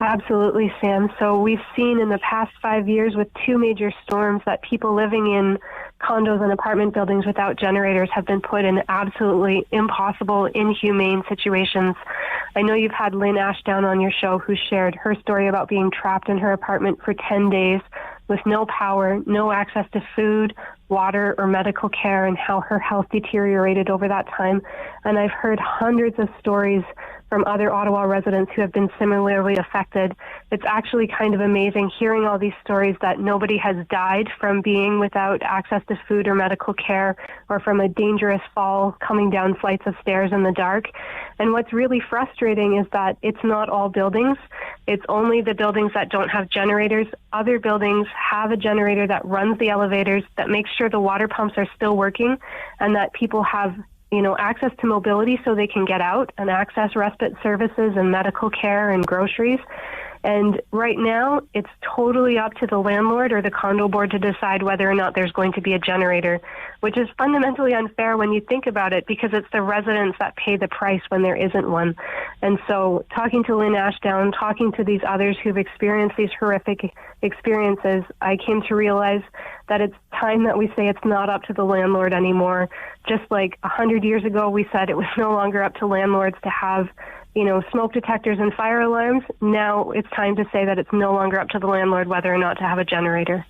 Absolutely, Sam. So we've seen in the past 5 years with two major storms that people living in condos and apartment buildings without generators have been put in absolutely impossible, inhumane situations. I know you've had Lynn Ashdown on your show who shared her story about being trapped in her apartment for 10 days with no power, no access to food, water, or medical care, and how her health deteriorated over that time. And I've heard hundreds of stories from other Ottawa residents who have been similarly affected. It's actually kind of amazing hearing all these stories that nobody has died from being without access to food or medical care, or from a dangerous fall coming down flights of stairs in the dark. And what's really frustrating is that it's not all buildings. It's only the buildings that don't have generators. Other buildings have a generator that runs the elevators, that makes sure the water pumps are still working, and that people have access to mobility so they can get out and access respite services and medical care and groceries. And right now, it's totally up to the landlord or the condo board to decide whether or not there's going to be a generator, which is fundamentally unfair when you think about it, because it's the residents that pay the price when there isn't one. And so talking to Lynn Ashdown, talking to these others who've experienced these horrific experiences, I came to realize that it's time that we say it's not up to the landlord anymore. Just like 100 years ago, we said it was no longer up to landlords to have smoke detectors and fire alarms. Now it's time to say that it's no longer up to the landlord whether or not to have a generator.